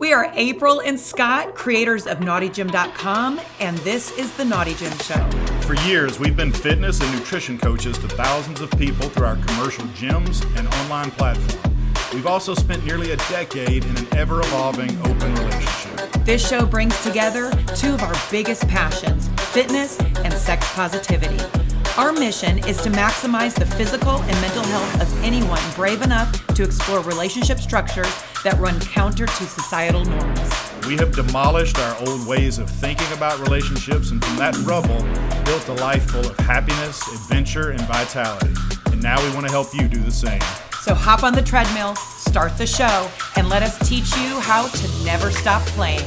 We are April and Scott, creators of NaughtyGym.com, and this is the Naughty Gym Show. For years, we've been fitness and nutrition coaches to thousands of people through our commercial gyms and online platform. We've also spent nearly a decade in an ever-evolving open relationship. This show brings together two of our biggest passions, fitness and sex positivity. Our mission is to maximize the physical and mental health of anyone brave enough to explore relationship structures that run counter to societal norms. We have demolished our old ways of thinking about relationships, and from that rubble, built a life full of happiness, adventure, and vitality. And now we want to help you do the same. So hop on the treadmill, start the show, and let us teach you how to never stop playing.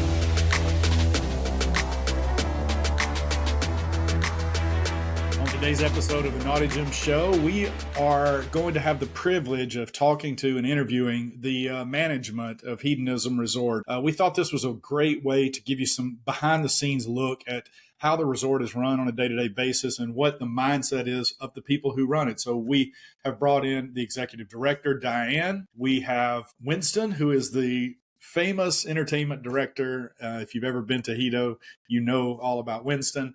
Today's episode of the Naughty Gym Show, we are going to have the privilege of talking to and interviewing the management of Hedonism Resort. We thought this was a great way to give you some behind-the-scenes look at how the resort is run on a day-to-day basis and what the mindset is of the people who run it. So we have brought in the executive director, Diane. We have Winston, who is the famous entertainment director. If you've ever been to Hedo, you know all about Winston.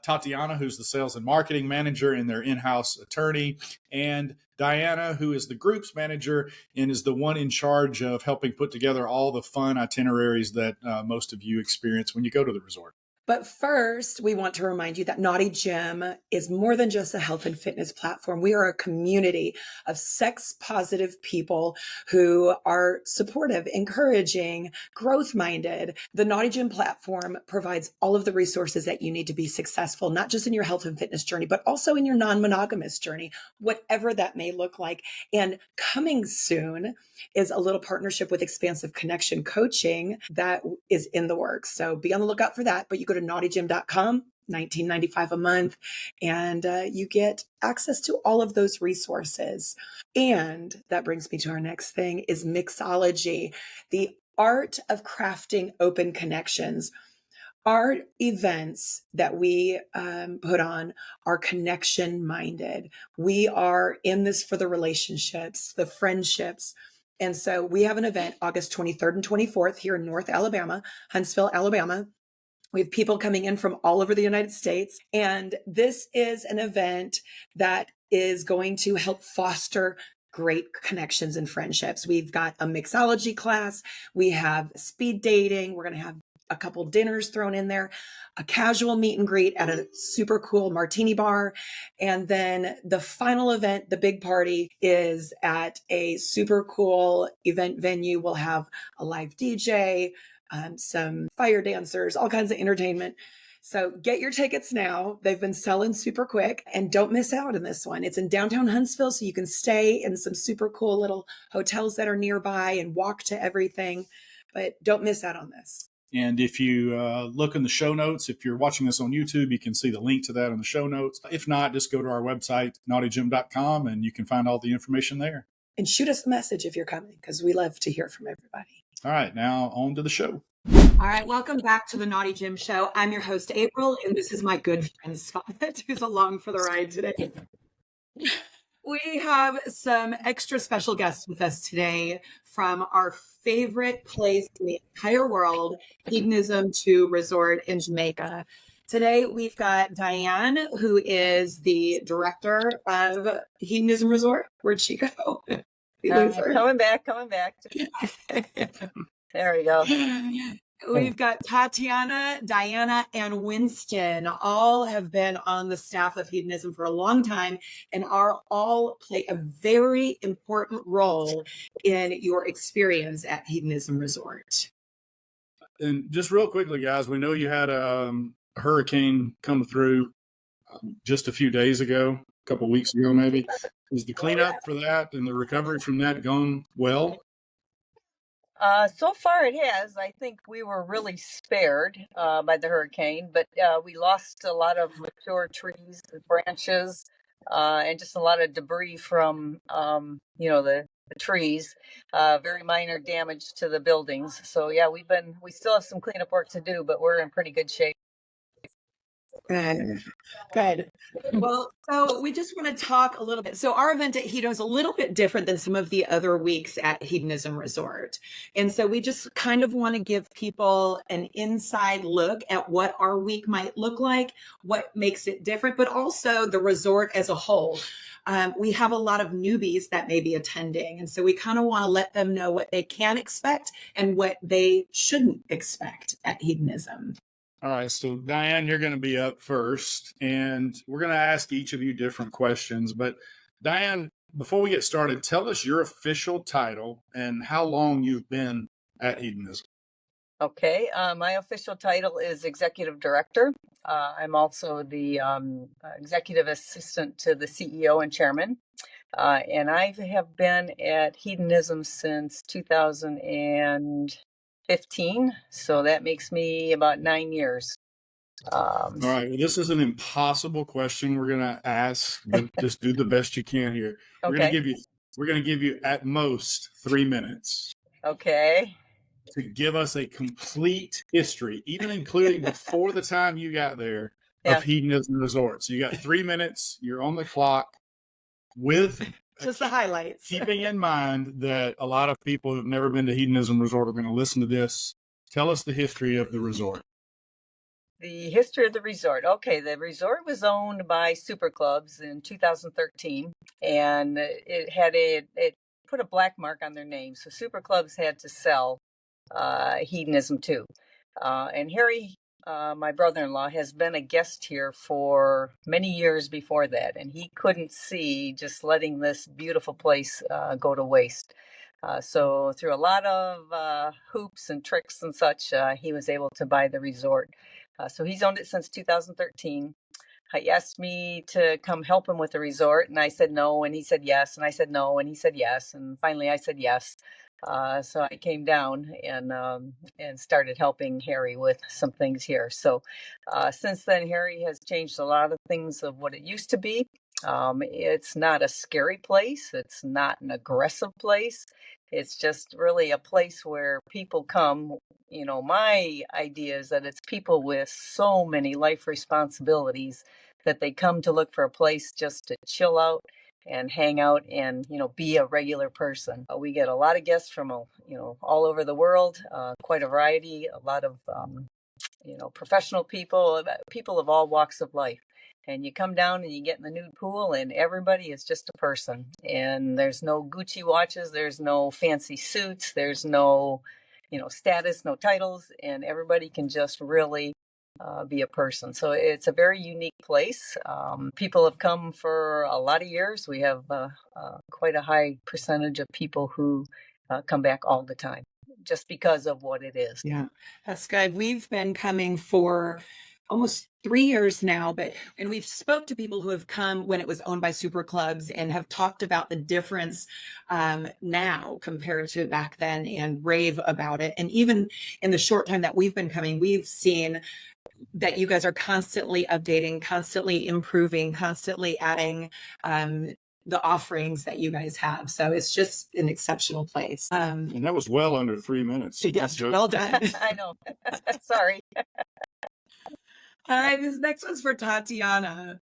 Tatiana, who's the sales and marketing manager and their in-house attorney, and Diana, who is the group's manager and is the one in charge of helping put together all the fun itineraries that most of you experience when you go to the resort. But first, we want to remind you that Naughty Gym is more than just a health and fitness platform. We are a community of sex-positive people who are supportive, encouraging, growth-minded. The Naughty Gym platform provides all of the resources that you need to be successful, not just in your health and fitness journey, but also in your non-monogamous journey, whatever that may look like. And coming soon is a little partnership with Expansive Connection Coaching that is in the works. So be on the lookout for that. But you go to naughtygym.com, $19.95 a month, and you get access to all of those resources. And that brings me to our next thing is mixology, the art of crafting open connections. Our events that we put on are connection minded. We are in this for the relationships, the friendships. And so we have an event August 23rd and 24th here in North Alabama, Huntsville, Alabama. We have people coming in from all over the United States. And this is an event that is going to help foster great connections and friendships. We've got a mixology class. We have speed dating. We're going to have a couple dinners thrown in there, a casual meet and greet at a super cool martini bar. And then the final event, the big party, is at a super cool event venue. We'll have a live DJ, some fire dancers, all kinds of entertainment. So get your tickets now. They've been selling super quick, and don't miss out on this one. It's in downtown Huntsville, so you can stay in some super cool little hotels that are nearby and walk to everything, but don't miss out on this. And if you look in the show notes, if you're watching this on YouTube, you can see the link to that in the show notes. If not, just go to our website, naughtygym.com, and you can find all the information there. And shoot us a message if you're coming, because we love to hear from everybody. All right, now on to the show. All right, welcome back to the Naughty Gym Show. I'm your host, April, and this is my good friend, Scott, who's along for the ride today. We have some extra special guests with us today from our favorite place in the entire world, Hedonism II Resort in Jamaica. Today, we've got Diane, who is the director of Hedonism Resort. Where'd she go? Coming back. There we go. We've got Tatiana, Diana, and Winston. All have been on the staff of Hedonism for a long time and are all play a very important role in your experience at Hedonism Resort. And just real quickly, guys, we know you had a hurricane come through just a few days ago, a couple of weeks ago maybe. Is the cleanup for that and the recovery from that gone well? So far it has. I think we were really spared by the hurricane, but we lost a lot of mature trees and branches and just a lot of debris from, the trees. Very minor damage to the buildings. So yeah, we still have some cleanup work to do, but we're in pretty good shape. Good. Good. Well, so we just want to talk a little bit. So our event at Hedo is a little bit different than some of the other weeks at Hedonism Resort. And so we just kind of want to give people an inside look at what our week might look like, what makes it different, but also the resort as a whole. We have a lot of newbies that may be attending. And so we kind of want to let them know what they can expect and what they shouldn't expect at Hedonism. All right, so Diane, you're going to be up first, and we're going to ask each of you different questions. But Diane, before we get started, tell us your official title and how long you've been at Hedonism. Okay, my official title is Executive Director. I'm also the Executive Assistant to the CEO and Chairman. And I have been at Hedonism since 2015, so that makes me about 9 years. All right, well, this is an impossible question we're going to ask, but just do the best you can here. We're going to give you at most 3 minutes. Okay. To give us a complete history, even including before the time you got there, of Hedonism Resort. So you got 3 minutes. You're on the clock with just the highlights. Keeping in mind that a lot of people who've never been to Hedonism Resort are going to listen to this. Tell us the history of the resort. The history of the resort. Okay, the resort was owned by Super Clubs in 2013, and it put a black mark on their name. So Super Clubs had to sell Hedonism II. And Harry, my brother-in-law, has been a guest here for many years before that, and he couldn't see just letting this beautiful place go to waste. So through a lot of hoops and tricks and such, he was able to buy the resort. So he's owned it since 2013. He asked me to come help him with the resort, and I said no, and he said yes, and I said no, and he said yes, and finally I said yes. So I came down and started helping Harry with some things here. So since then, Harry has changed a lot of things of what it used to be. It's not a scary place. It's not an aggressive place. It's just really a place where people come. You know, my idea is that it's people with so many life responsibilities that they come to look for a place just to chill out and hang out and, you know, be a regular person. We get a lot of guests from, you know, all over the world, quite a variety, a lot of, you know, professional people, people of all walks of life. And you come down and you get in the nude pool and everybody is just a person. And there's no Gucci watches, there's no fancy suits, there's no, you know, status, no titles, and everybody can just really be a person. So it's a very unique place. People have come for a lot of years. We have quite a high percentage of people who come back all the time just because of what it is. Yeah, that's good. We've been coming for almost 3 years now, and we've spoke to people who have come when it was owned by Super Clubs and have talked about the difference now compared to back then and rave about it. And even in the short time that we've been coming, we've seen that you guys are constantly updating, constantly improving, constantly adding the offerings that you guys have. So it's just an exceptional place. And that was well under 3 minutes. Yes, well done. I know. Sorry. All right, this next one's for Tatiana.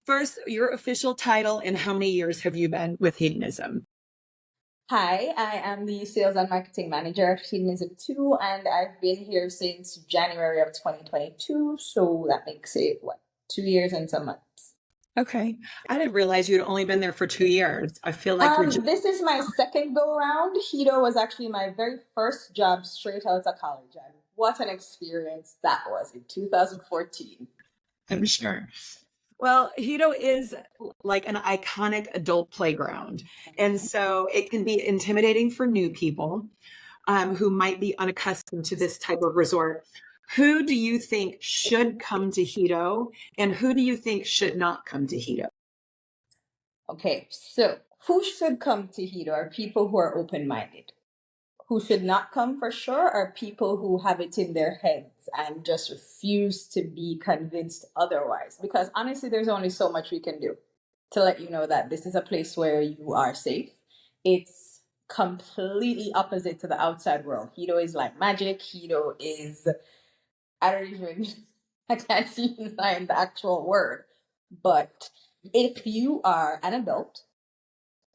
First, your official title and how many years have you been with Hedonism? Hi, I am the Sales and Marketing Manager at Hedonism II, and I've been here since January of 2022, so that makes it, 2 years and some months. Okay. I didn't realize you'd only been there for 2 years. I feel like this is my second go-around. Hedo was actually my very first job straight out of college, and what an experience that was in 2014. I'm sure. Well, Hedo is like an iconic adult playground. And so it can be intimidating for new people who might be unaccustomed to this type of resort. Who do you think should come to Hedo and who do you think should not come to Hedo? Okay, so who should come to Hedo are people who are open-minded. Who should not come for sure are people who have it in their heads and just refuse to be convinced otherwise. Because honestly, there's only so much we can do to let you know that this is a place where you are safe. It's completely opposite to the outside world. Hedo is like magic. Hedo is, I don't even I can't even find the actual word. But if you are an adult,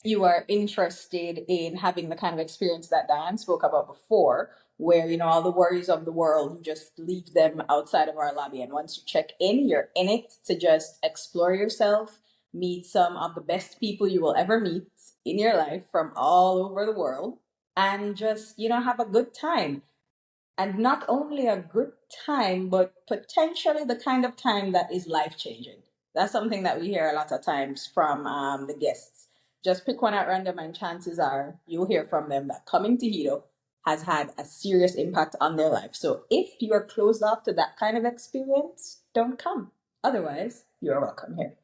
you are interested in having the kind of experience that Diane spoke about before, where, all the worries of the world, you just leave them outside of our lobby. And once you check in, you're in it to just explore yourself, meet some of the best people you will ever meet in your life from all over the world, and just, have a good time. And not only a good time, but potentially the kind of time that is life changing. That's something that we hear a lot of times from the guests. Just pick one at random, and chances are you'll hear from them that coming to Hedo has had a serious impact on their life. So if you are closed off to that kind of experience, don't come. Otherwise, you're welcome here.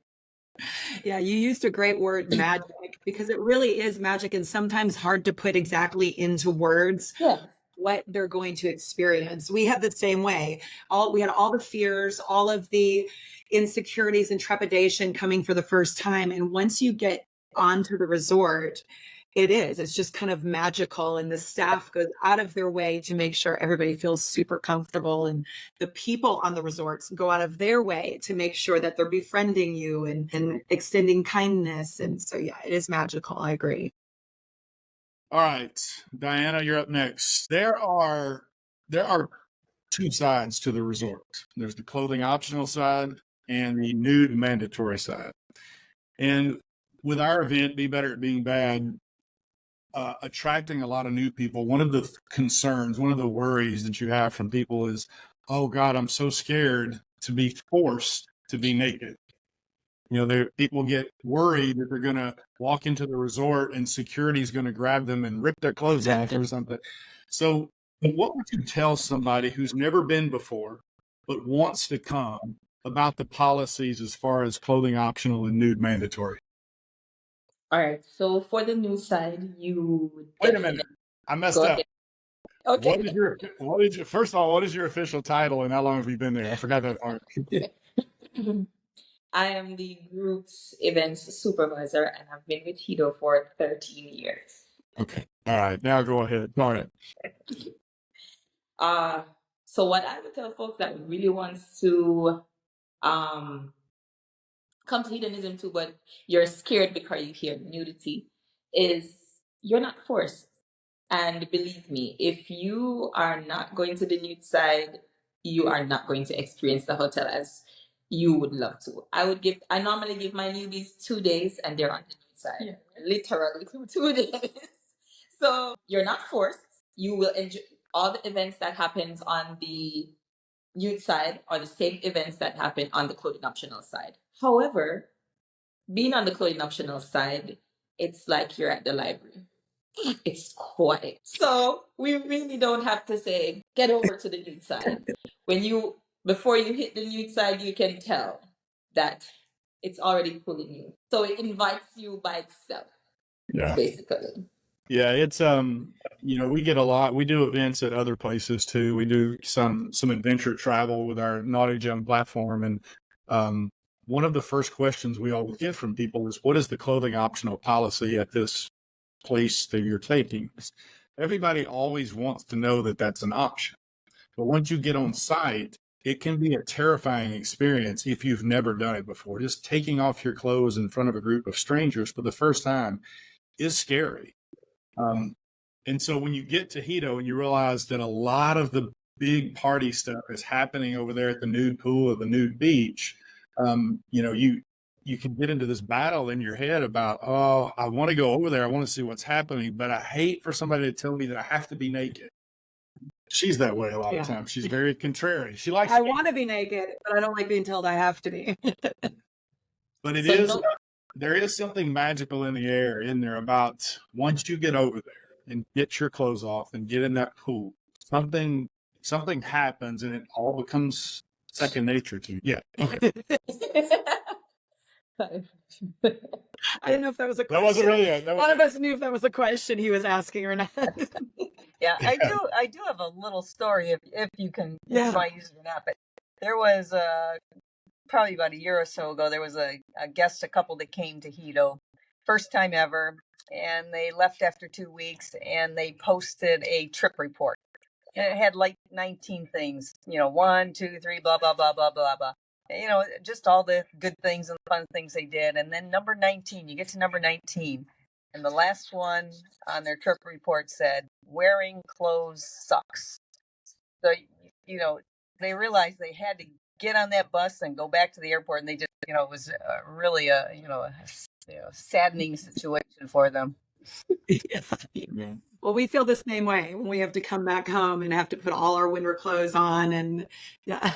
Yeah, you used a great word, magic, because it really is magic and sometimes hard to put exactly into words. Yeah. What they're going to experience. We had the same way. We had all the fears, all of the insecurities and trepidation coming for the first time. And once you get onto the resort, it's just kind of magical. And the staff goes out of their way to make sure everybody feels super comfortable. And the people on the resorts go out of their way to make sure that they're befriending you and extending kindness. And so, yeah, it is magical. I agree. All right, Diana, you're up next. There are two sides to the resort. There's the clothing optional side and the nude mandatory side. And with our event, Be Better at Being Bad, attracting a lot of new people, one of the concerns, one of the worries that you have from people is, oh God, I'm so scared to be forced to be naked. People get worried that they're going to walk into the resort and security is going to grab them and rip their clothes off or something. So what would you tell somebody who's never been before, but wants to come, about the policies as far as clothing optional and nude mandatory? All right. So for the news side, Wait a minute. I messed up. Okay. First of all, what is your official title and how long have you been there? I forgot that part. I am the group's events supervisor, and I've been with Hedo for 13 years. Okay. All right. Now go ahead. All right. So what I would tell folks that really wants to come to Hedonism too, but you're scared because you hear nudity, is you're not forced. And believe me, if you are not going to the nude side, you are not going to experience the hotel as you would love to. I normally give my newbies 2 days and they're on the nude side. Yeah. Literally 2 days. So you're not forced. You will enjoy all the events that happens on the nude side are the same events that happen on the clothing optional side. However, being on the clothing optional side, it's like you're at the library. It's quiet. So we really don't have to say, get over to the nude side. Before you hit the nude side, you can tell that it's already pulling you. So it invites you by itself. Yeah. Basically. Yeah, it's we get a lot. We do events at other places too. We do some adventure travel with our Naughty Gem platform, and one of the first questions we always get from people is, what is the clothing optional policy at this place that you're taking? Everybody always wants to know that that's an option, but once you get on site, it can be a terrifying experience if you've never done it before. Just taking off your clothes in front of a group of strangers for the first time is scary. And so when you get to Hedo and you realize that a lot of the big party stuff is happening over there at the nude pool or the nude beach, you can get into this battle in your head about, oh, I want to go over there. I want to see what's happening, but I hate for somebody to tell me that I have to be naked. She's that way a lot of times. She's very contrary. She likes. I want to be naked, but I don't like being told I have to be. But there is something magical in the air in there about once you get over there and get your clothes off and get in that pool, something happens and it all becomes second nature to you. Yeah. Okay. I didn't know if that was a question. That wasn't really it. None of us knew if that was a question he was asking or not. Yeah, I do have a little story if you can use it or not. But there was probably about a year or so ago, there was a couple that came to Hedo, first time ever, and they left after 2 weeks, and they posted a trip report. And it had like 19 things, 1, 2, 3, blah, blah, blah, blah, blah, blah. Just all the good things and fun things they did. And then number 19, you get to number 19. And the last one on their trip report said, wearing clothes sucks. So, they realized they had to get on that bus and go back to the airport. And they just, it was really a saddening situation for them. Yeah. Well, we feel the same way when we have to come back home and have to put all our winter clothes on. And yeah,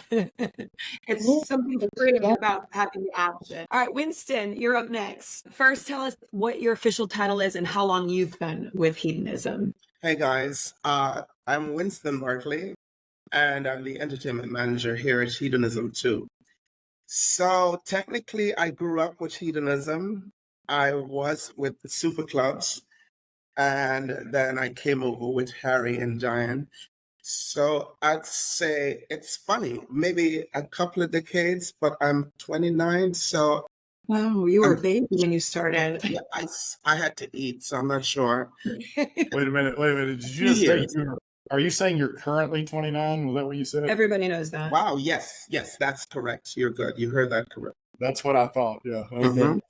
it's something freeing about having the option. All right, Winston, you're up next. First, tell us what your official title is and how long you've been with Hedonism. Hey guys, I'm Winston Barkley, and I'm the entertainment manager here at Hedonism II. So technically, I grew up with hedonism. I was with the super clubs, and then I came over with Harry and Diane. So I'd say it's funny, maybe a couple of decades, but I'm 29, so Wow, you were a baby when you started. yeah, I had to eat, so I'm not sure. Wait a minute. Did you just say are you saying you're currently 29? Was that what you said? Everybody knows that. Wow, yes, that's correct. You're good. You heard that correct. That's what I thought. Yeah. Okay.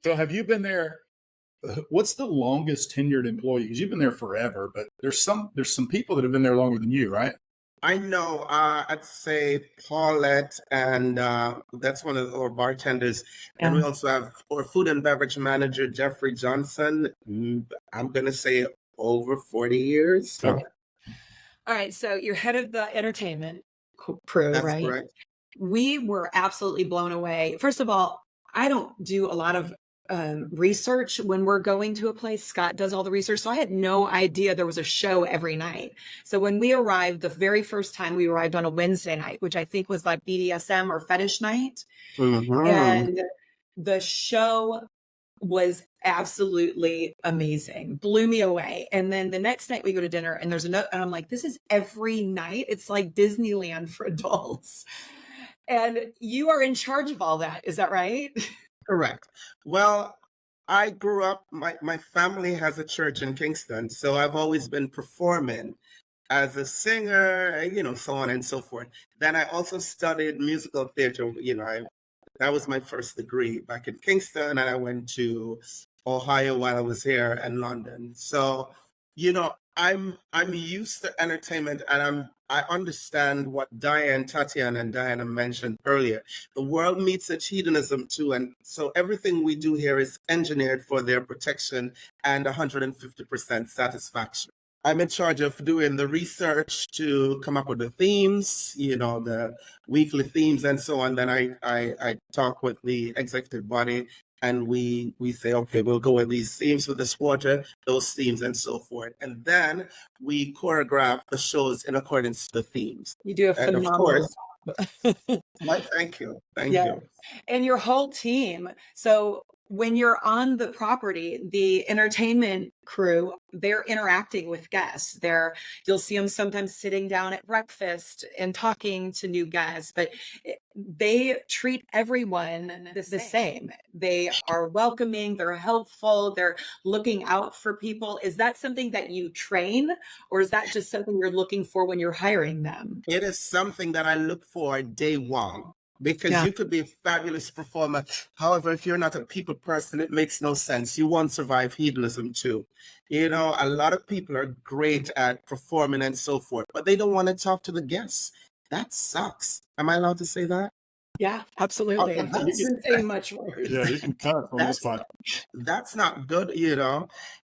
So have you been there? What's the longest tenured employee? Because you've been there forever, but there's some people that have been there longer than you, right? I know. I'd say Paulette, and that's one of our bartenders. And we also have our food and beverage manager, Jeffrey Johnson. I'm going to say over 40 years. So. Okay. All right. So you're head of the entertainment crew, That's right? correct. We were absolutely blown away. First of all, I don't do a lot of research when we're going to a place. Scott does all the research. So I had no idea there was a show every night. So when we arrived, the very first time we arrived on a Wednesday night, which I think was like BDSM or fetish night. Mm-hmm. And the show was absolutely amazing, blew me away. And then the next night we go to dinner and there's another, and I'm like, this is every night. It's like Disneyland for adults. And you are in charge of all that. Is that right? Correct. Well, I grew up, my family has a church in Kingston, so I've always been performing as a singer, so on and so forth. Then I also studied musical theater. That was my first degree back in Kingston, and I went to Ohio while I was here and London. So, I'm used to entertainment, and I understand what Tatiana and Diana mentioned earlier. The world meets at Hedonism too, and so everything we do here is engineered for their protection and 150% satisfaction. I'm in charge of doing the research to come up with the themes, the weekly themes and so on. Then I talk with the executive body and we say, okay, we'll go with these themes for this quarter, those themes and so forth. And then we choreograph the shows in accordance to the themes. You do a phenomenal job. Thank you. Thank you. And your whole team. So when you're on the property, the entertainment crew, they're interacting with guests. You'll see them sometimes sitting down at breakfast and talking to new guests, but they treat everyone the same. They are welcoming, they're helpful, they're looking out for people. Is that something that you train, or is that just something you're looking for when you're hiring them? It is something that I look for day one. Because you could be a fabulous performer. However, if you're not a people person, it makes no sense. You won't survive hedonism too. A lot of people are great at performing and so forth, but they don't want to talk to the guests. That sucks. Am I allowed to say that? Yeah, absolutely. Okay, I didn't say much worse. Yeah, you can cut from this part. That's not good,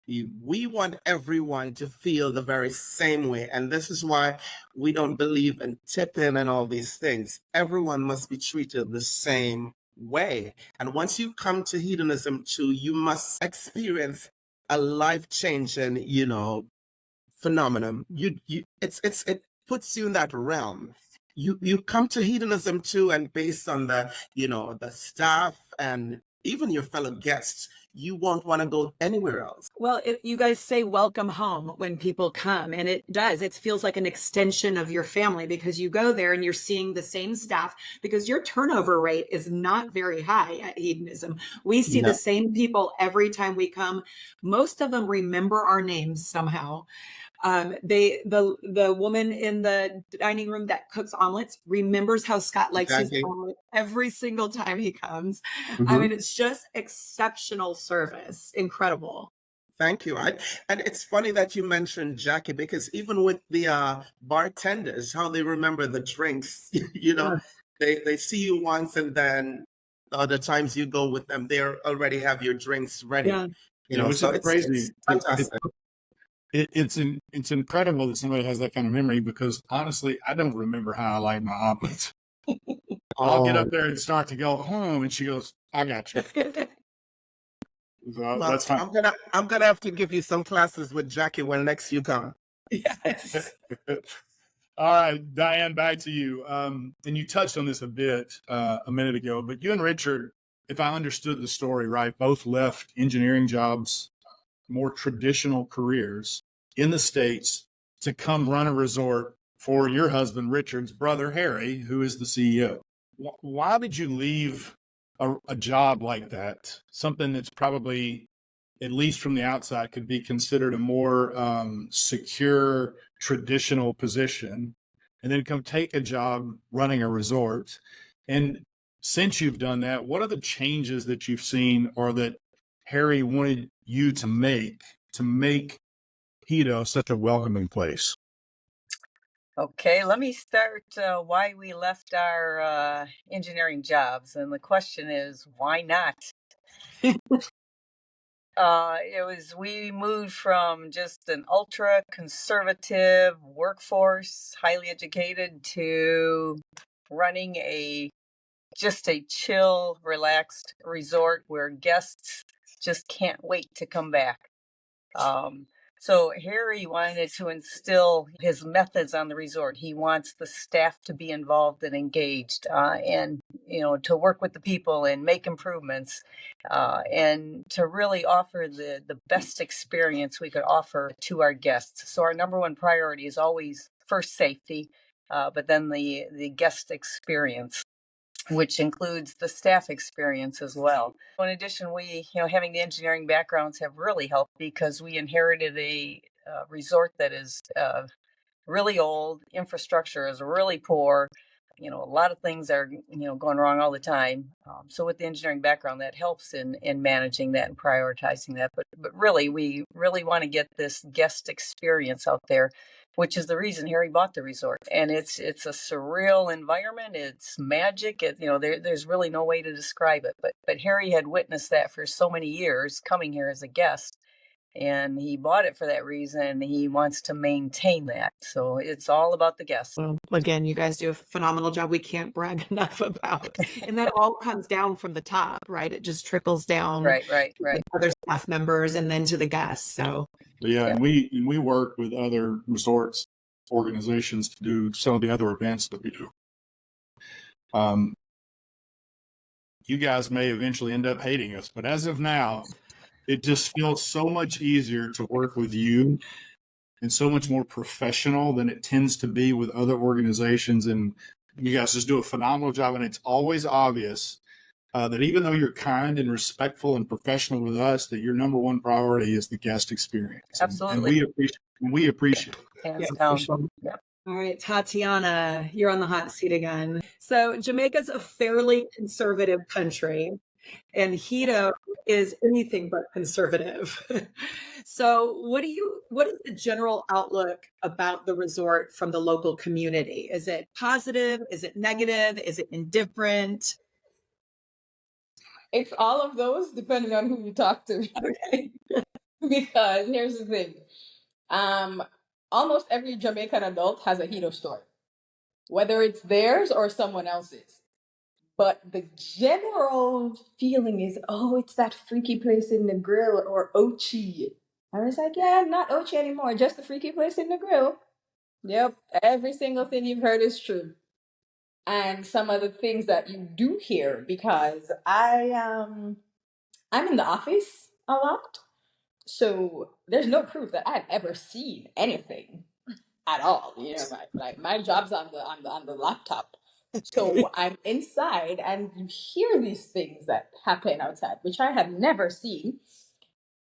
We want everyone to feel the very same way. And this is why we don't believe in tipping and all these things. Everyone must be treated the same way. And once you come to Hedonism II, you must experience a life-changing, phenomenon. It puts you in that realm. You come to Hedonism II, and based on the staff and even your fellow guests, you won't want to go anywhere else. Well, you guys say welcome home when people come, and it does. It feels like an extension of your family because you go there and you're seeing the same staff, because your turnover rate is not very high at Hedonism. We see the same people every time we come. Most of them remember our names somehow. The woman in the dining room that cooks omelets remembers how Scott likes his Jackie. omelet every single time he comes. I Mhm. mean, it's just exceptional service. Incredible. Thank you. And it's funny that you mentioned Jackie, because even with the bartenders, how they remember the drinks, you know, they see you once, and then the times you go with them, they already have your drinks ready. Yeah. You know, which so is crazy. it's fantastic. It's incredible that somebody has that kind of memory, because honestly, I don't remember how I like my omelets. I'll get up there and start to go home, and she goes, "I got you." So Well, that's fine. I'm gonna have to give you some classes with Jackie when next you come. Yes. All right, Diane, back to you. And you touched on this a bit a minute ago, but you and Richard, if I understood the story right, both left engineering jobs, more traditional careers in the States, to come run a resort for your husband, Richard's brother, Harry, who is the CEO. Why did you leave a job like that? Something that's probably, at least from the outside, could be considered a more secure, traditional position, and then come take a job running a resort. And since you've done that, what are the changes that you've seen, or that Harry wanted you to make Hedo such a welcoming place? Okay, let me start why we left our engineering jobs. And the question is, why not? We moved from just an ultra conservative workforce, highly educated, to running just a chill, relaxed resort where guests just can't wait to come back. So Harry wanted to instill his methods on the resort. He wants the staff to be involved and engaged, and to work with the people and make improvements, and to really offer the best experience we could offer to our guests. So our number one priority is always first safety, but then the guest experience, which includes the staff experience as well. In addition, we, having the engineering backgrounds have really helped, because we inherited a resort that is really old. Infrastructure is really poor. A lot of things are, going wrong all the time. So with the engineering background, that helps in managing that and prioritizing that. But really, we really want to get this guest experience out there, which is the reason Harry bought the resort. And it's a surreal environment. It's magic. There's really no way to describe it. But Harry had witnessed that for so many years, coming here as a guest. And he bought it for that reason. He wants to maintain that. So it's all about the guests. Well, again, you guys do a phenomenal job. We can't brag enough about. And that all comes down from the top, right? It just trickles down. Right. To other staff members and then to the guests. So Yeah, and we work with other resorts organizations to do some of the other events that we do. You guys may eventually end up hating us, but as of now, it just feels so much easier to work with you, and so much more professional than it tends to be with other organizations. And you guys just do a phenomenal job. And it's always obvious that even though you're kind and respectful and professional with us, that your number one priority is the guest experience. Absolutely. And we appreciate it. Hands Yeah, down. for sure. Yeah. All right, Tatiana, you're on the hot seat again. So Jamaica's a fairly conservative country, and Hedo is anything but conservative. So what is the general outlook about the resort from the local community? Is it positive? Is it negative? Is it indifferent? It's all of those, depending on who you talk to. Okay. Because here's the thing. Almost every Jamaican adult has a Hedo story, whether it's theirs or someone else's. But the general feeling is, oh, it's that freaky place in the grill, or Ochi. I was like, yeah, not Ochi anymore, just the freaky place in the grill. Yep, every single thing you've heard is true. And some of the things that you do hear, because I'm in the office a lot, so there's no proof that I've ever seen anything at all. My job's on the laptop. So I'm inside and you hear these things that happen outside, which I have never seen.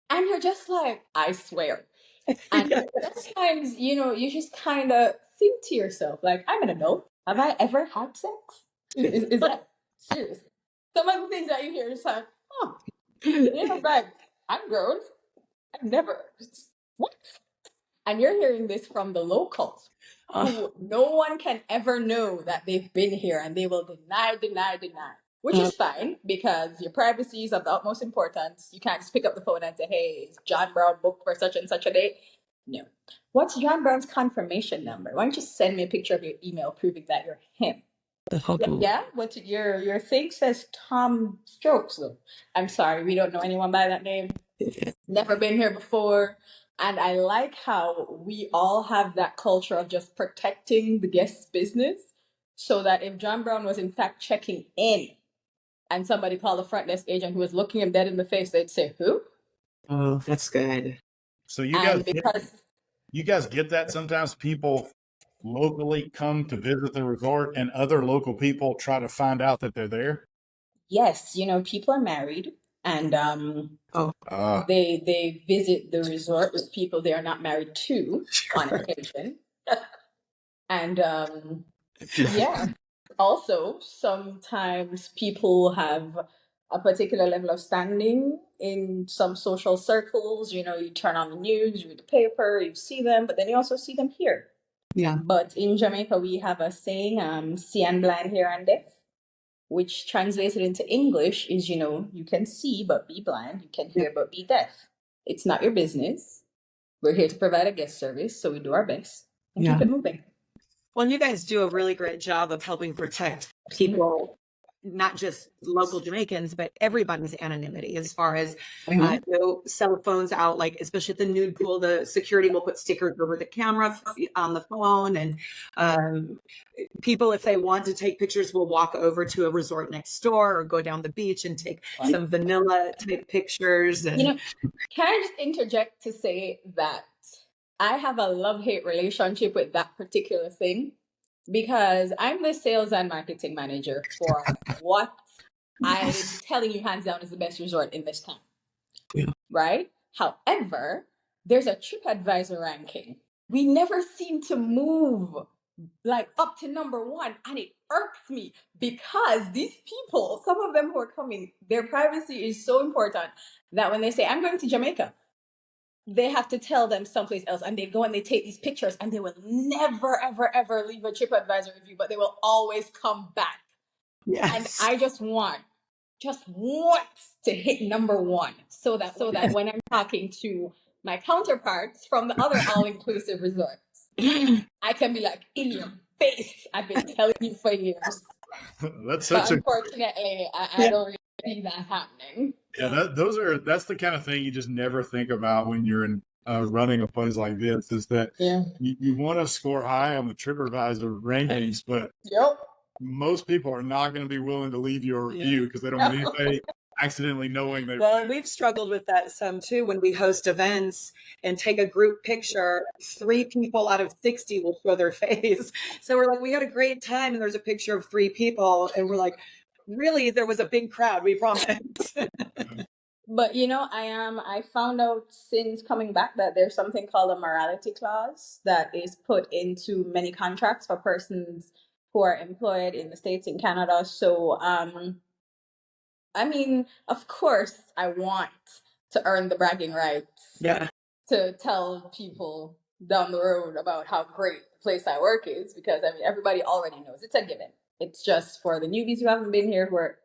And you're just like, I swear, And sometimes, you just kind of think to yourself, like, I'm an adult. Have I ever had sex? Is that serious? Some of the things that you hear is like, oh, like, I'm grown. I've never. What? And you're hearing this from the locals, who no one can ever know that they've been here, and they will deny, which is fine, because your privacy is of the utmost importance. You can't just pick up the phone and say, hey, is John Brown booked for such and such a date? No. What's John Brown's confirmation number? Why don't you send me a picture of your email proving that you're him? Yeah, what your thing says Tom Strokes, though. I'm sorry, we don't know anyone by that name. Never been here before. And I like how we all have that culture of just protecting the guest's business, so that if John Brown was in fact checking in and somebody called the front desk agent who was looking him dead in the face, they'd say, who? Oh, that's good. So you guys get that sometimes people locally come to visit the resort and other local people try to find out that they're there? Yes, people are married, and they visit the resort with people they are not married to on occasion. And yeah, also sometimes people have a particular level of standing in some social circles. You turn on the news, you read the paper, you see them, but then you also see them here. Yeah. But in Jamaica, we have a saying, see and blind, hear and deaf, which translated into English is, you can see but be blind, you can hear but be deaf. It's not your business. We're here to provide a guest service, so we do our best and keep it moving. Well, you guys do a really great job of helping protect people, not just local Jamaicans, but everybody's anonymity, as far as no cell phones out, like especially at the nude pool, the security will put stickers over the camera on the phone, and people, if they want to take pictures, will walk over to a resort next door or go down the beach and take some vanilla type pictures. And can I just interject to say that I have a love-hate relationship with that particular thing, because I'm the sales and marketing manager for what I'm telling you hands down is the best resort in this town. Yeah. Right? However, there's a TripAdvisor ranking. We never seem to move like up to number 1, and it irks me, because these people, some of them who are coming, their privacy is so important that when they say, I'm going to Jamaica, they have to tell them someplace else, and they go and they take these pictures, and they will never, ever, ever leave a TripAdvisor review, but they will always come back. Yes. And I just want to hit number 1, so that when I'm talking to my counterparts from the other all-inclusive resorts, I can be like, in your face, I've been telling you for years. Unfortunately, I don't really see that happening. Yeah, that's the kind of thing you just never think about when you're in running a place like this, is that you want to score high on the TripAdvisor rankings, but most people are not going to be willing to leave you a review because they don't want anybody accidentally knowing that. Well, and we've struggled with that some too. When we host events and take a group picture, 3 people out of 60 will show their face. So we're like, we had a great time, and there's a picture of 3 people, and we're like, really, there was a big crowd, we promise. But I found out since coming back that there's something called a morality clause that is put into many contracts for persons who are employed in the States and Canada. So of course I want to earn the bragging rights to tell people down the road about how great the place I work is, because everybody already knows. It's a given. It's just for the newbies who haven't been here, who are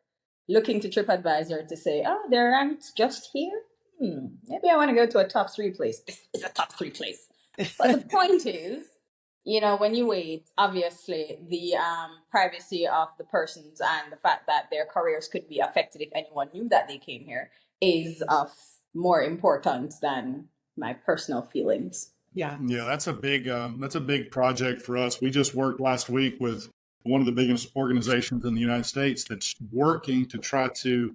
looking to TripAdvisor to say, oh, they're ranked just here? Maybe I want to go to a top 3 place. This is a top 3 place. But the point is, when you wait, obviously the privacy of the persons and the fact that their careers could be affected if anyone knew that they came here is of more importance than my personal feelings. Yeah, that's a big project for us. We just worked last week with one of the biggest organizations in the United States that's working to try to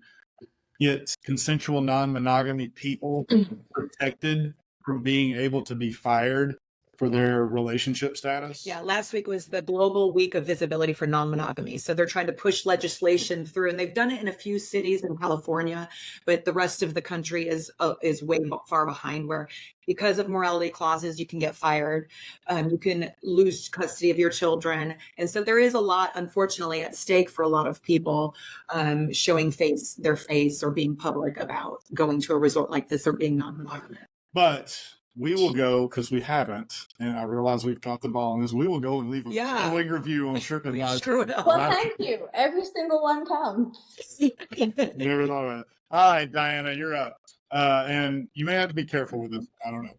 get consensual non-monogamy people protected from being able to be fired for their relationship status? Yeah, last week was the Global Week of Visibility for Non-Monogamy. So they're trying to push legislation through, and they've done it in a few cities in California, but the rest of the country is way far behind. Where because of morality clauses, you can get fired, you can lose custody of your children, and so there is a lot, unfortunately, at stake for a lot of people showing their face or being public about going to a resort like this or being non-monogamous. But we will go, because we haven't, and I realize we've dropped the ball on this, we will go and leave a glowing review on Sure Goodbye. Well, thank you. Every single one counts. Never thought about it. All right, Diana, you're up. And you may have to be careful with this. I don't know.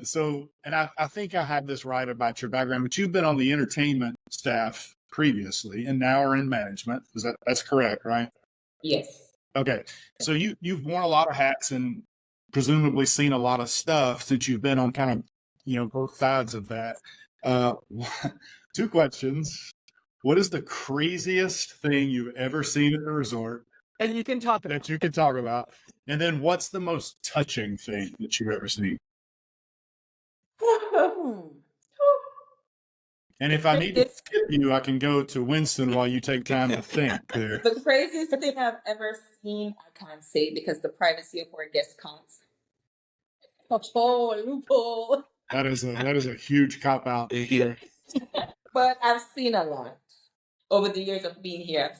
So, and I think I have this right about your background, but you've been on the entertainment staff previously and now are in management. That's correct, right? Yes. Okay. So you've worn a lot of hats and presumably seen a lot of stuff since you've been on kind of, both sides of that. 2 questions. What is the craziest thing you've ever seen at the resort? And you can talk that you can talk about. And then what's the most touching thing that you've ever seen? And if I need to skip you, I can go to Winston while you take time to think there. The craziest thing I've ever seen, I can't say because the privacy of our guest counts. Oh, loophole. That is a huge cop out. Yeah. But I've seen a lot. Over the years of being here,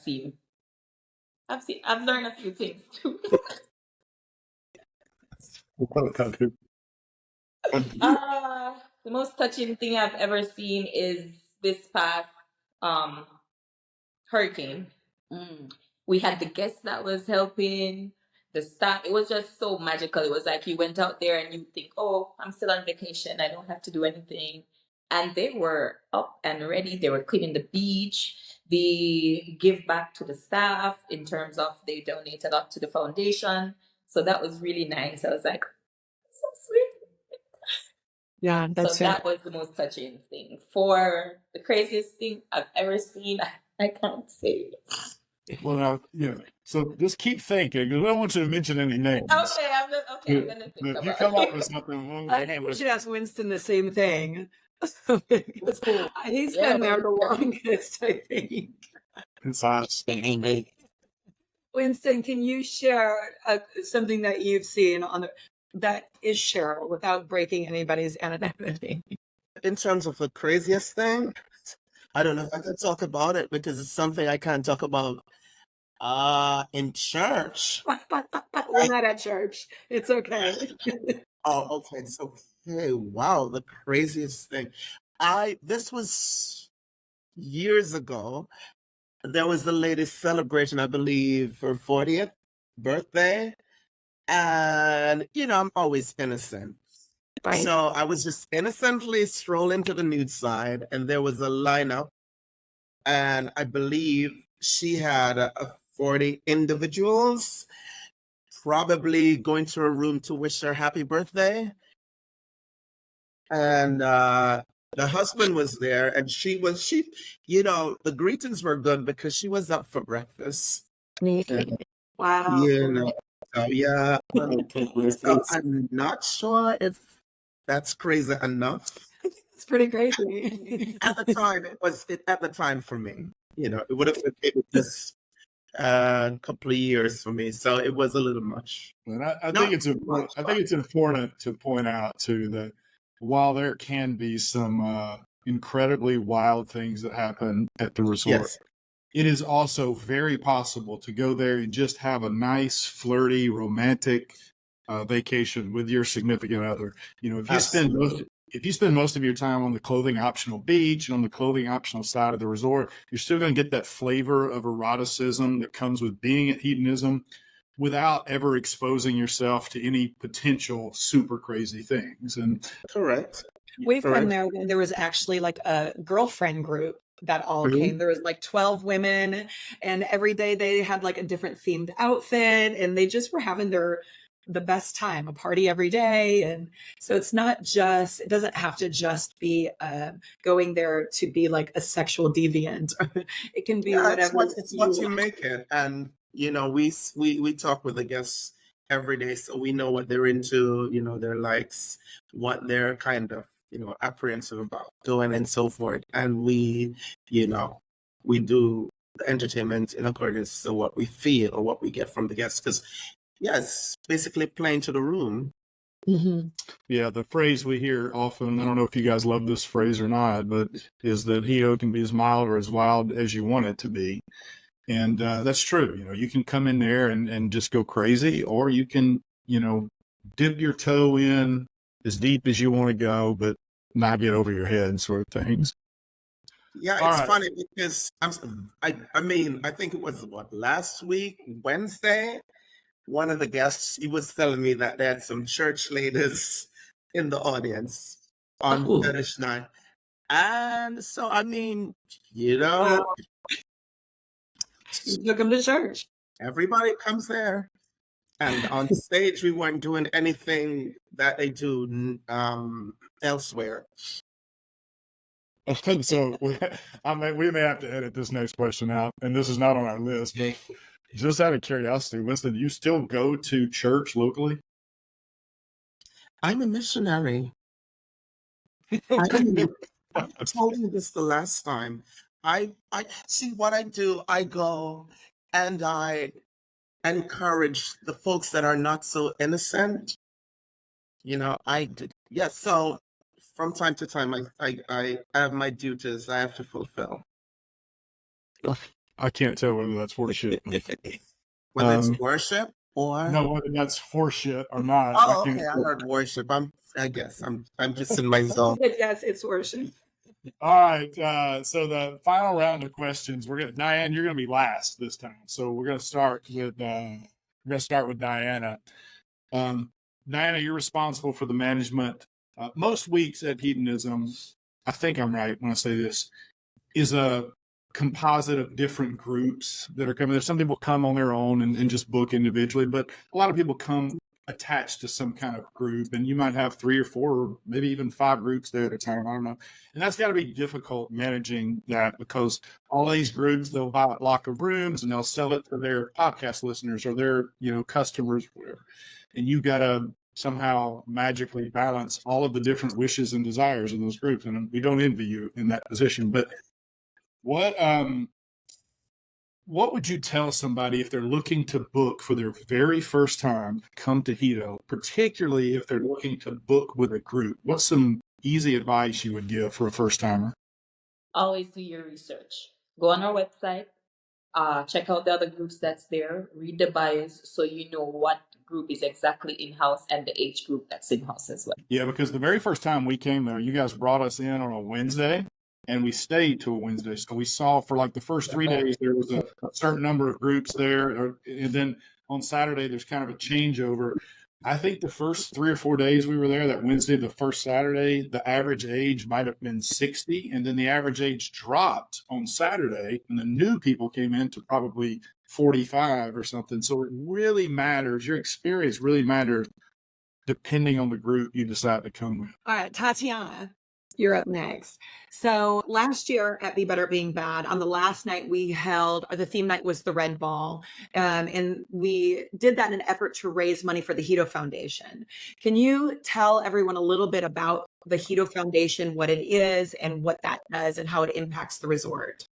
I've learned a few things too. The most touching thing I've ever seen is this past hurricane. We had the guests that was helping, the staff. It was just so magical. It was like you went out there and you think, oh, I'm still on vacation. I don't have to do anything. And they were up and ready. They were cleaning the beach. They give back to the staff in terms of they donate a lot to the foundation. So that was really nice. I was like, so sweet. Yeah, that was the most touching thing. For the craziest thing I've ever seen, I can't say. Well, now, so just keep thinking, because I don't want you to mention any names. Okay, I'm going to think about it. If you come up with something, we should ask Winston the same thing. He's been there the longest, I think. Winston, can you share something that you've seen that is shareable without breaking anybody's anonymity? In terms of the craziest thing, I don't know if I can talk about it because it's something I can't talk about in church. We're not at church. It's okay. Oh, okay. So, hey, wow, the craziest thing. This was years ago. There was the latest celebration, I believe, for 40th birthday. And, I'm always innocent. Right. So I was just innocently strolling to the nude side, and there was a lineup. And I believe she had 40 individuals probably going to her room to wish her happy birthday. And the husband was there, and the greetings were good because she was up for breakfast. Wow. So yeah. So I'm not sure if that's crazy enough. It's pretty crazy. At the time, at the time for me. It would have taken just a couple of years for me, so it was a little much. And I think it's important to point out too that while there can be some incredibly wild things that happen at the resort, Yes. It is also very possible to go there and just have a nice, flirty, romantic vacation with your significant other. If you spend most of your time on the clothing optional beach and on the clothing optional side of the resort, you're still going to get that flavor of eroticism that comes with being at Hedonism without ever exposing yourself to any potential super crazy things. And Correct. We've been there when there was actually like a girlfriend group that all came. There was like 12 women, and every day they had like a different themed outfit, and they just were having the best time, a party every day. And so it doesn't have to just be going there to be like a sexual deviant. It can be whatever. It's what you make it. And we talk with the guests every day, so we know what they're into, their likes, what they're kind of, apprehensive about doing and so forth. And you know, we do the entertainment in accordance to what we feel or what we get from the guests. Because, yes, basically playing to the room. Mm-hmm. Yeah, the phrase we hear often, I don't know if you guys love this phrase or not, but is that Hedo can be as mild or as wild as you want it to be. And that's true. You can come in there and just go crazy, or you can, dip your toe in as deep as you want to go, but not get over your head sort of things. Yeah, All it's right. funny because I mean, I think it was last week, Wednesday, one of the guests, he was telling me that they had some church ladies in the audience on fetish night. And so, I mean, Wow. You took him to church. everybody comes there. And on stage, we weren't doing anything that they do elsewhere. So we may have to edit this next question out, and this is not on our list, but just out of curiosity, Winston, do you still go to church locally? I'm a missionary. I told you this the last time. I see what I do. I go and I encourage the folks that are not so innocent. Yes. So from time to time, I have my duties I have to fulfill. I can't tell whether that's horseshit. Whether it's worship or No, whether that's horseshit or not. oh, okay, I heard worship. I guess I'm just in my zone. Yes, it's worship. All right. So the final round of questions, Diane, you're gonna be last this time. So we're gonna start with Diana. Diana, you're responsible for the management. Most weeks at Hedonism, I think I'm right when I say this, is a composite of different groups that are coming. There's some people come on their own and just book individually, but a lot of people come attached to some kind of group, and you might have 3 or 4 or maybe even 5 groups there at a time. I don't know. And that's got to be difficult managing that, because all these groups, they'll buy a block of rooms and they'll sell it to their podcast listeners or their customers, whatever. And you've got to somehow magically balance all of the different wishes and desires of those groups. And we don't envy you in that position. But what would you tell somebody if they're looking to book for their very first time to come to Hedo, particularly if they're looking to book with a group? What's some easy advice you would give for a first timer? Always do your research. Go on our website, check out the other groups that's there, read the bios so you know what group is exactly in-house and the age group that's in-house as well. Yeah, because the very first time we came there, you guys brought us in on a Wednesday, and we stayed to a Wednesday. So we saw for like the first 3 days, there was a certain number of groups there. And then on Saturday, there's kind of a changeover. I think the first 3 or 4 days we were there, that Wednesday, the first Saturday, the average age might have been 60. And then the average age dropped on Saturday, and the new people came in to probably 45 or something. So it really matters. Your experience really matters depending on the group you decide to come with. All right, Tatiana, you're up next. So last year at Be Better Being Bad, on the last night the theme night was the Red Ball. And we did that in an effort to raise money for the Hedo Foundation. Can you tell everyone a little bit about the Hedo Foundation, what it is and what that does and how it impacts the resort?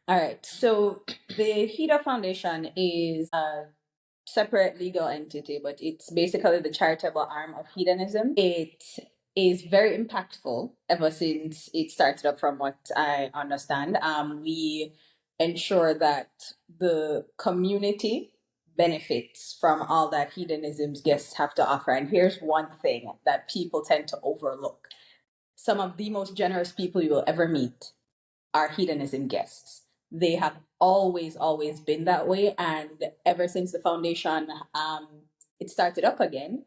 All right. So the Hedo Foundation is a separate legal entity, but it's basically the charitable arm of hedonism. It is very impactful ever since it started up, from what I understand. We ensure that the community benefits from all that hedonism's guests have to offer. And here's one thing that people tend to overlook. Some of the most generous people you will ever meet are hedonism guests. They have always been that way, and ever since the foundation it started up again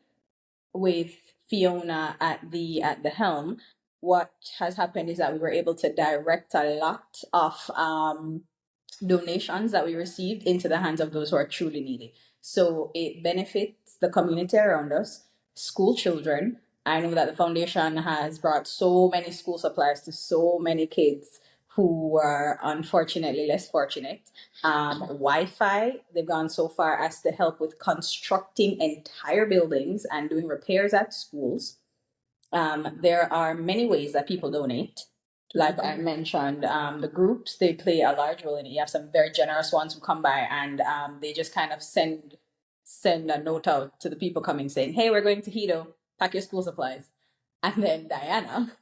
with Fiona at the helm, what has happened is that we were able to direct a lot of donations that we received into the hands of those who are truly needy. So it benefits the community around us, school children. I know that the foundation has brought so many school supplies to so many kids who are unfortunately less fortunate. Wi-Fi, they've gone so far as to help with constructing entire buildings and doing repairs at schools. There are many ways that people donate. Like I mentioned, the groups, they play a large role in it. You have some very generous ones who come by and they just kind of send a note out to the people coming saying, hey, we're going to Hedo, pack your school supplies. And then Diana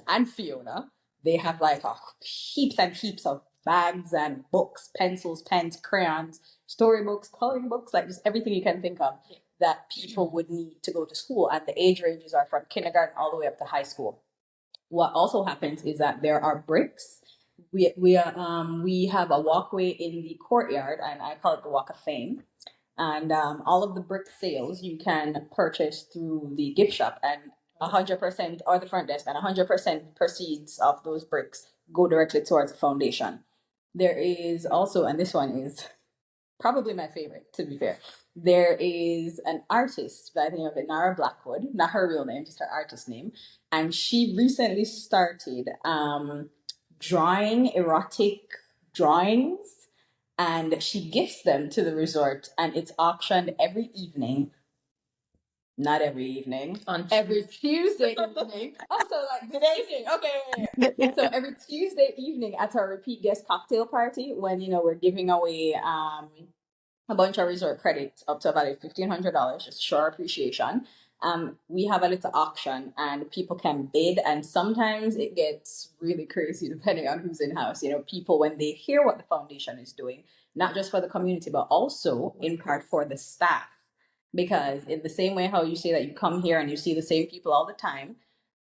and Fiona, they have like heaps and heaps of bags and books, pencils, pens, crayons, storybooks, coloring books, like just everything you can think of that people would need to go to school. And the age ranges are from kindergarten all the way up to high school. What also happens is that there are bricks. We have a walkway in the courtyard, and I call it the Walk of Fame. And all of the brick sales you can purchase through the gift shop, and 100% or the front desk, and 100% proceeds of those bricks go directly towards the foundation. There is also, and this one is probably my favorite, to be fair. There is an artist by the name of Inara Blackwood, not her real name, just her artist name. And she recently started drawing erotic drawings, and she gifts them to the resort, and it's auctioned every evening. Not every evening. On every Tuesday evening. Also, like today's evening. Okay. So every Tuesday evening at our repeat guest cocktail party, when we're giving away a bunch of resort credits up to about $1,500, just show our appreciation. We have a little auction and people can bid, and sometimes it gets really crazy depending on who's in house. People, when they hear what the foundation is doing, not just for the community, but also in part for the staff. Because in the same way how you say that you come here and you see the same people all the time,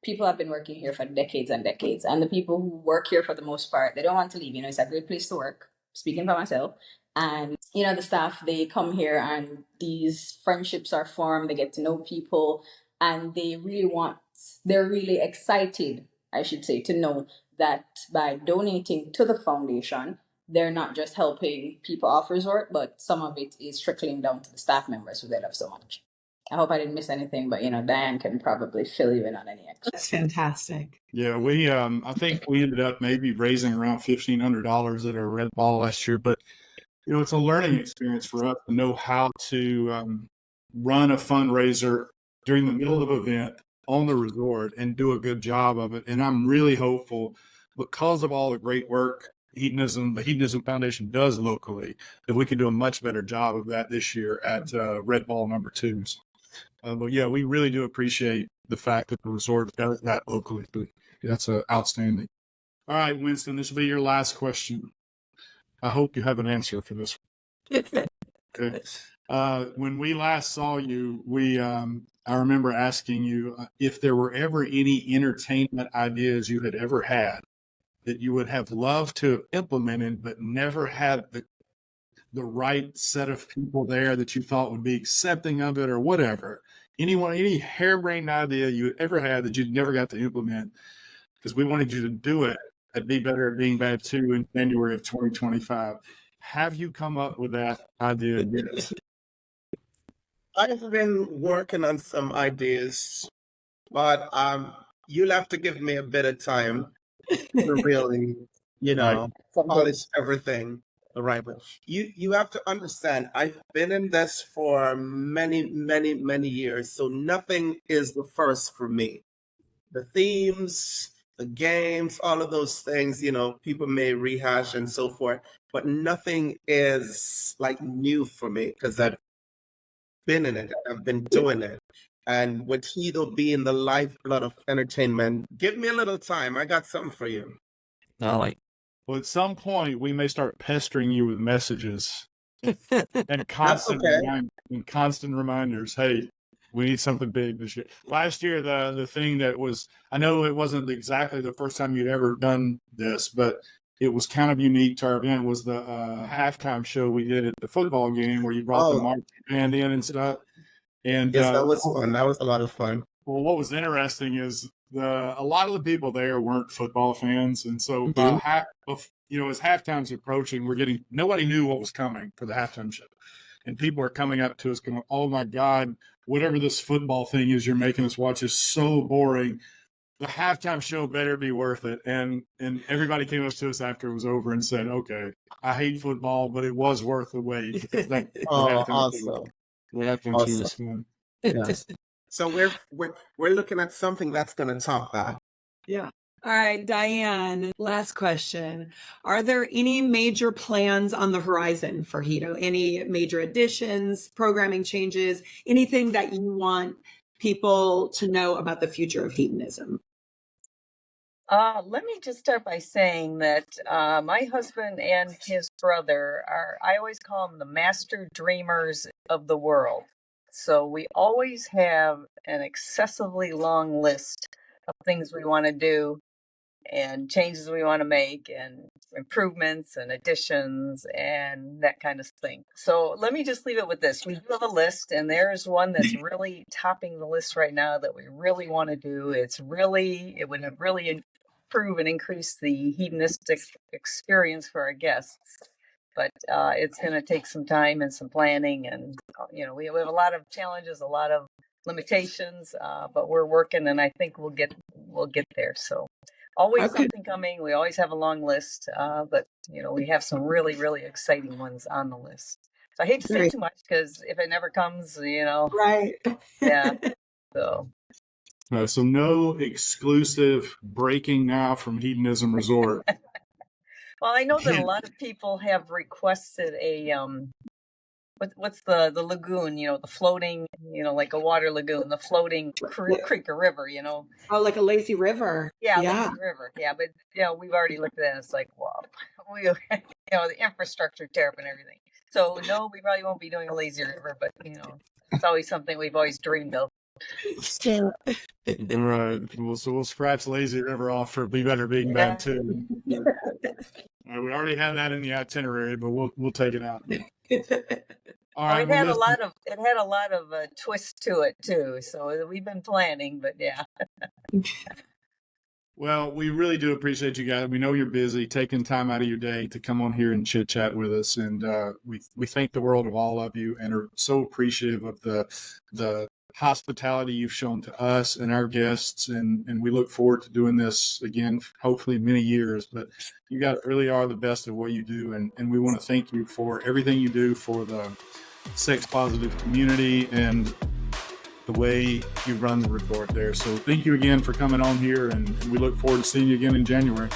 people have been working here for decades and decades. And the people who work here for the most part, they don't want to leave. It's a great place to work, speaking for myself. And, the staff, they come here and these friendships are formed, they get to know people, and they're really excited, I should say, to know that by donating to the foundation, they're not just helping people off resort, but some of it is trickling down to the staff members who they love so much. I hope I didn't miss anything, but Diane can probably fill you in on any extra. That's fantastic. Yeah, we I think we ended up maybe raising around $1,500 at our Red Ball last year, but it's a learning experience for us to know how to run a fundraiser during the middle of an event on the resort and do a good job of it. And I'm really hopeful, because of all the great work the Hedonism Foundation does locally, that we can do a much better job of that this year at Red Ball number 2. But yeah, we really do appreciate the fact that the resort does that locally. That's outstanding. All right, Winston, this will be your last question. I hope you have an answer for this. Okay. When we last saw you, I remember asking you if there were ever any entertainment ideas you had ever had that you would have loved to have implemented, but never had the right set of people there that you thought would be accepting of it or whatever. Any harebrained idea you ever had that you never got to implement because we wanted you to do it at Be Better at Being Bad 2 in January of 2025. Have you come up with that idea yet? I've been working on some ideas, but you'll have to give me a bit of time to really, polish everything the right way. You have to understand, I've been in this for many, many, many years, so nothing is the first for me. The themes, the games, all of those things, people may rehash and so forth, but nothing is like new for me because I've been in it. I've been doing it. And with Hedo being the lifeblood of entertainment, give me a little time. I got something for you. Well, at some point, we may start pestering you with messages and constant reminders. Hey, we need something big this year. Last year, the thing that was, I know it wasn't exactly the first time you'd ever done this, but it was kind of unique to our event, was the halftime show we did at the football game where you brought the marching band in and stuff. And yes, that was fun. That was a lot of fun. Well, what was interesting is a lot of the people there weren't football fans, and so about as halftime's approaching, nobody knew what was coming for the halftime show, and people are coming up to us going, "Oh my God, whatever this football thing is you're making us watch is so boring. the halftime show better be worth it. And everybody came up to us after it was over and said, okay, I hate football, but it was worth the wait. Awesome. The halftime show was fun. Yes. So we're looking at something that's going to top that. Yeah. All right, Diane, last question. Are there any major plans on the horizon for Hedo? Any major additions, programming changes, anything that you want people to know about the future of hedonism? Let me just start by saying that my husband and his brother I always call them the master dreamers of the world. So we always have an excessively long list of things we want to do and changes we want to make and improvements and additions and that kind of thing. So let me just leave it with this. We do have a list, and there's one that's really topping the list right now that we really want to do. It would have really improve and increase the hedonistic experience for our guests. But it's going to take some time and some planning, and we have a lot of challenges, a lot of limitations, but we're working, and I think we'll get there. So always something coming. We always have a long list, but we have some really, really exciting ones on the list. So I hate to say too much because if it never comes, Right. Yeah. So. So no exclusive breaking now from Hedonism Resort. Well, I know that a lot of people have requested a what's the lagoon? The floating, like a water lagoon, the floating creek or river. Oh, like a lazy river. Yeah, lazy river. Yeah, but we've already looked at that. And it's like, wow, the infrastructure tear up and everything. So no, we probably won't be doing a lazy river, but it's always something we've always dreamed of. Right. So we'll scratch Lazy River off for Be Better Being Bad too. We already have that in the itinerary, but we'll take it out. All right. It had a lot of twists to it too. So we've been planning, but yeah. Well, we really do appreciate you guys. We know you're busy, taking time out of your day to come on here and chit chat with us, and we thank the world of all of you, and are so appreciative of the hospitality you've shown to us and our guests, and we look forward to doing this again, hopefully many years. But you guys really are the best at what you do, and we want to thank you for everything you do for the sex positive community and the way you run the resort there. So thank you again for coming on here, and we look forward to seeing you again in January.